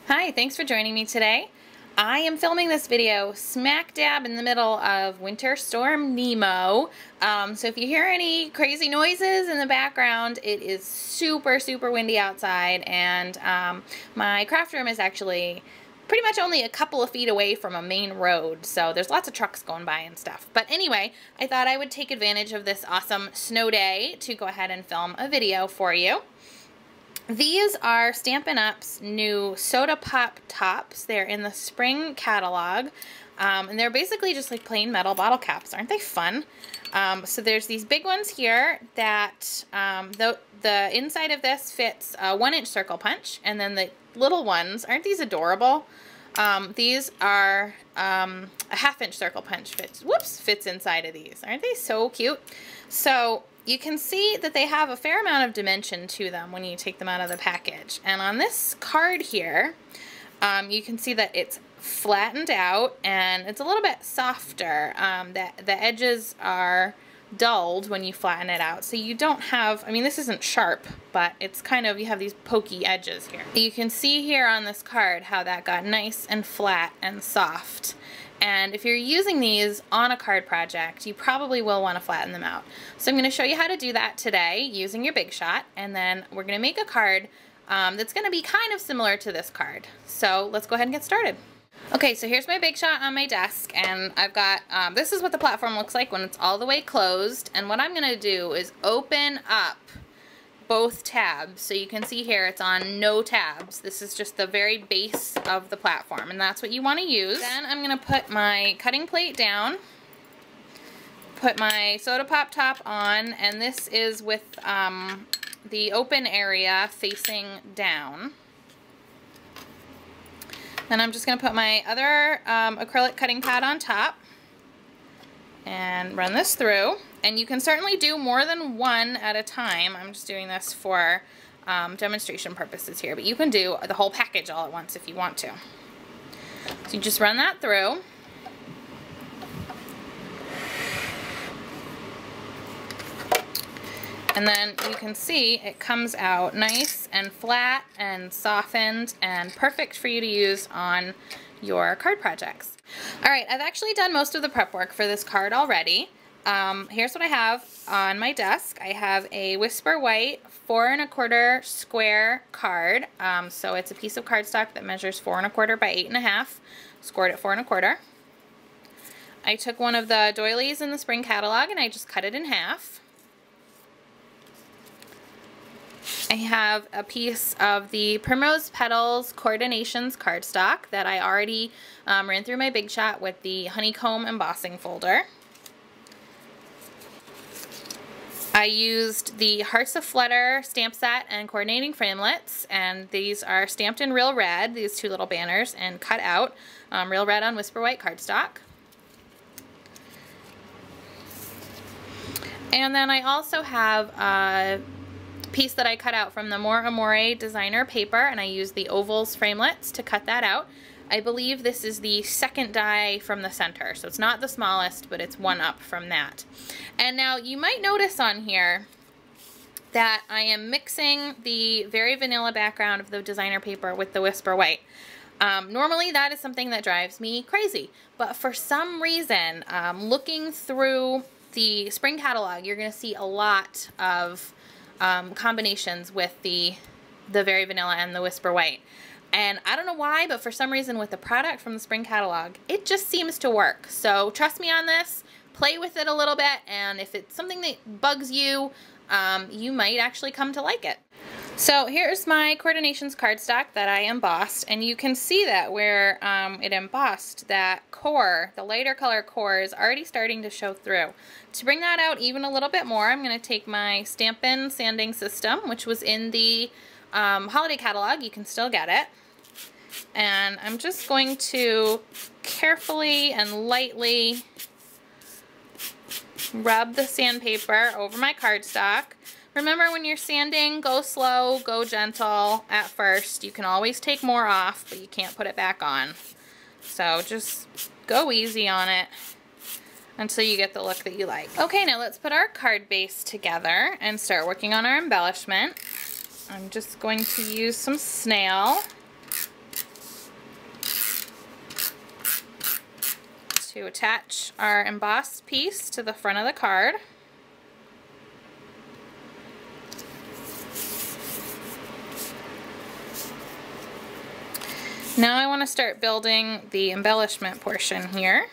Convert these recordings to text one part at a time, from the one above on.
Hi, thanks for joining me today. I am filming this video smack dab in the middle of Winter Storm Nemo. So if you hear any crazy noises in the background, it is super windy outside, and my craft room is actually pretty much only a couple of feet away from a main road, so there's lots of trucks going by and stuff. But anyway, I thought I would take advantage of this awesome snow day to go ahead and film a video for you. These are Stampin' Up's new soda pop tops. They're in the spring catalog, and they're basically just like plain metal bottle caps. Aren't they fun? So there's these big ones here that the inside of this fits a 1-inch circle punch, and then the little ones, aren't these adorable? These are a 1/2-inch circle punch fits inside of these. Aren't they so cute? So you can see that they have a fair amount of dimension to them when you take them out of the package. And on this card here, you can see that it's flattened out and it's a little bit softer. The edges are dulled when you flatten it out. So you don't have, I mean, this isn't sharp, but it's kind of, you have these pokey edges here. You can see here on this card how that got nice and flat and soft. And if you're using these on a card project, you probably will want to flatten them out. So I'm going to show you how to do that today using your Big Shot, and then we're going to make a card that's going to be kind of similar to this card. So let's go ahead and get started. Okay, so here's my Big Shot on my desk, and I've got, this is what the platform looks like when it's all the way closed, and what I'm going to do is open up both tabs. So you can see here it's on no tabs. This is just the very base of the platform, and that's what you want to use. Then I'm going to put my cutting plate down, put my soda pop top on, and this is with the open area facing down. Then I'm just going to put my other acrylic cutting pad on top and run this through. And you can certainly do more than one at a time. I'm just doing this for demonstration purposes here, but you can do the whole package all at once if you want to. So you just run that through. And then you can see it comes out nice and flat and softened and perfect for you to use on your card projects. Alright, I've actually done most of the prep work for this card already. Here's what I have on my desk. I have a Whisper White 4 1/4 square card. So it's a piece of cardstock that measures 4 1/4 by 8 1/2, scored at 4 1/4. I took one of the doilies in the spring catalog and I just cut it in half. I have a piece of the Primrose Petals Coordinations cardstock that I already ran through my Big Shot with the honeycomb embossing folder. I used the Hearts of Flutter stamp set and coordinating framelits, and these are stamped in Real Red, these two little banners, and cut out Real Red on Whisper White cardstock. And then I also have a piece that I cut out from the More Amore designer paper, and I used the ovals framelits to cut that out. I believe this is the second die from the center, so it's not the smallest, but it's one up from that. And now you might notice on here that I am mixing the very vanilla background of the designer paper with the Whisper White. Normally that is something that drives me crazy, but for some reason, looking through the spring catalog, you're going to see a lot of combinations with the very vanilla and the Whisper White. And I don't know why, but for some reason with the product from the spring catalog, it just seems to work. So trust me on this, play with it a little bit, and if it's something that bugs you, you might actually come to like it. So here's my Coordinations cardstock that I embossed, and you can see that where it embossed, that core, the lighter color core, is already starting to show through. To bring that out even a little bit more, I'm going to take my Stampin' sanding system, which was in the holiday catalog. You can still get it. And I'm just going to carefully and lightly rub the sandpaper over my cardstock. Remember, when you're sanding, go slow, go gentle at first. You can always take more off, but you can't put it back on. So just go easy on it until you get the look that you like. Okay, now let's put our card base together and start working on our embellishment. I'm just going to use some snail to attach our embossed piece to the front of the card. Now I want to start building the embellishment portion here.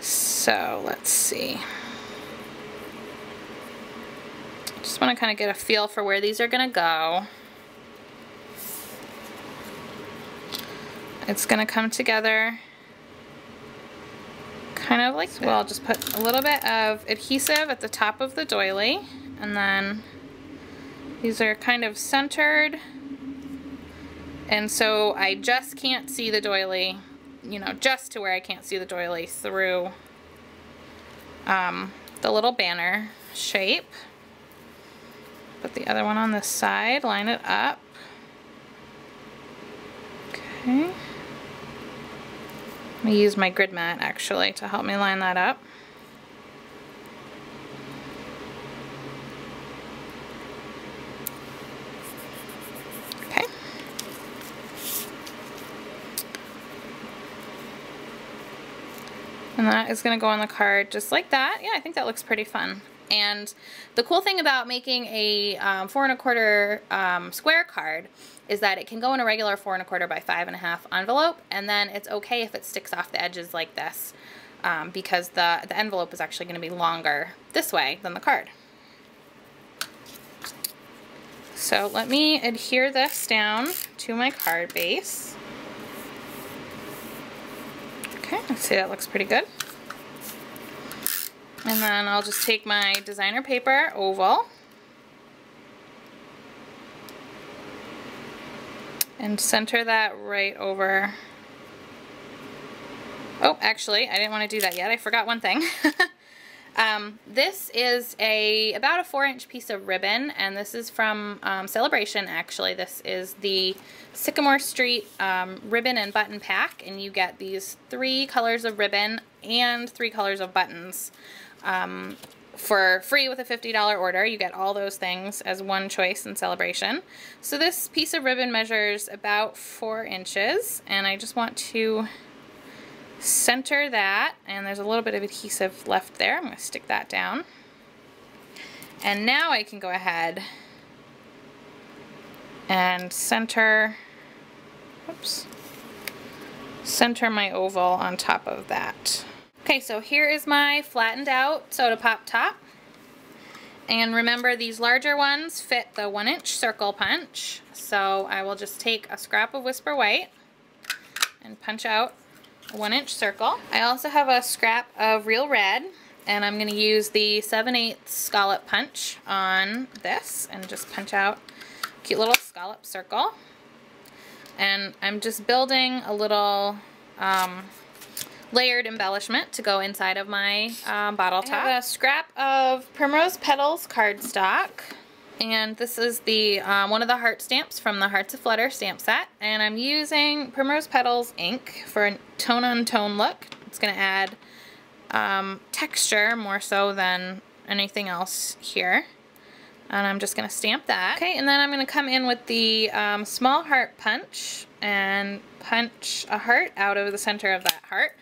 So let's see. Just want to kind of get a feel for where these are going to go. It's going to come together kind of like, well, I'll just put a little bit of adhesive at the top of the doily, and then these are kind of centered. And so I just can't see the doily, you know, just to where I can't see the doily through the little banner shape. Put the other one on this side, line it up. Okay. I'm going to use my grid mat actually to help me line that up. And that is going to go on the card just like that. Yeah, I think that looks pretty fun. And the cool thing about making a 4 1/4 square card is that it can go in a regular 4 1/4 by 5 1/2 envelope, and then it's okay if it sticks off the edges like this, because the envelope is actually going to be longer this way than the card. So let me adhere this down to my card base. Okay, let's see, that looks pretty good. And then I'll just take my designer paper oval and center that right over. Oh, actually, I didn't want to do that yet. I forgot one thing. This is about a 4-inch piece of ribbon, and this is from Celebration, actually. This is the Sycamore Street ribbon and button pack, and you get these 3 colors of ribbon and 3 colors of buttons for free with a $50 order. You get all those things as one choice in Celebration. So this piece of ribbon measures about 4 inches, and I just want to center that, and there's a little bit of adhesive left there. I'm going to stick that down. And now I can go ahead and center my oval on top of that. Okay, so here is my flattened out soda pop top. And remember, these larger ones fit the 1-inch circle punch. So I will just take a scrap of Whisper White and punch out a 1-inch circle. I also have a scrap of Real Red, and I'm going to use the 7/8 scallop punch on this and just punch out a cute little scallop circle. And I'm just building a little layered embellishment to go inside of my bottle top. I have a scrap of Primrose Petals cardstock, and this is the one of the heart stamps from the Hearts of Flutter stamp set, and I'm using Primrose Petals ink for a tone-on-tone look. It's going to add texture more so than anything else here, and I'm just going to stamp that. Okay, and then I'm going to come in with the small heart punch and punch a heart out of the center of that heart.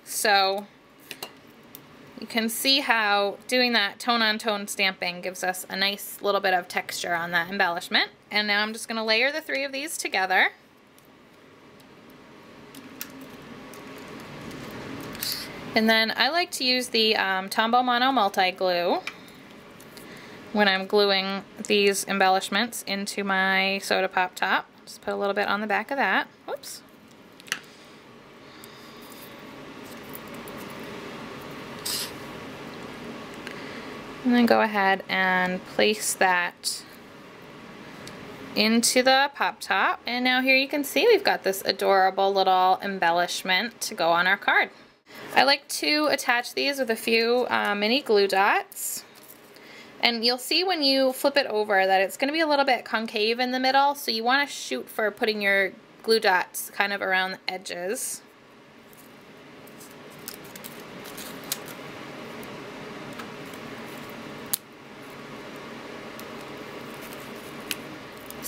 So you can see how doing that tone-on-tone stamping gives us a nice little bit of texture on that embellishment. And now I'm just going to layer the 3 of these together. And then I like to use the Tombow Mono Multi-Glue when I'm gluing these embellishments into my soda pop top. Just put a little bit on the back of that. Whoops. And then go ahead and place that into the pop top. And now here you can see we've got this adorable little embellishment to go on our card. I like to attach these with a few mini glue dots. And you'll see when you flip it over that it's going to be a little bit concave in the middle, so you want to shoot for putting your glue dots kind of around the edges.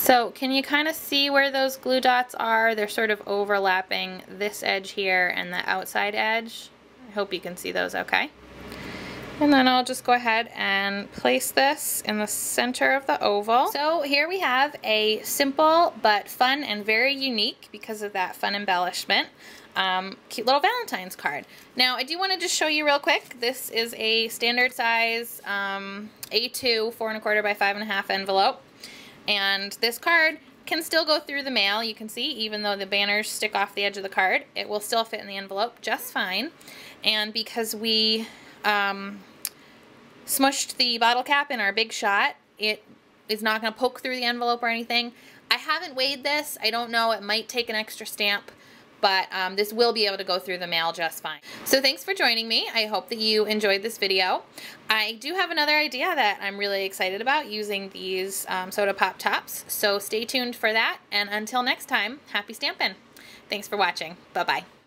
So can you kind of see where those glue dots are? They're sort of overlapping this edge here and the outside edge. I hope you can see those okay. And then I'll just go ahead and place this in the center of the oval. So here we have a simple but fun and very unique, because of that fun embellishment, cute little Valentine's card. Now I do want to just show you real quick. This is a standard size A2 4¼ by 5½ envelope. And this card can still go through the mail. You can see, even though the banners stick off the edge of the card, it will still fit in the envelope just fine. And because we smushed the bottle cap in our Big Shot, it is not going to poke through the envelope or anything. I haven't weighed this. I don't know. It might take an extra stamp, but this will be able to go through the mail just fine. So thanks for joining me. I hope that you enjoyed this video. I do have another idea that I'm really excited about, using these soda pop tops. So stay tuned for that. And until next time, happy stampin'. Thanks for watching. Bye-bye.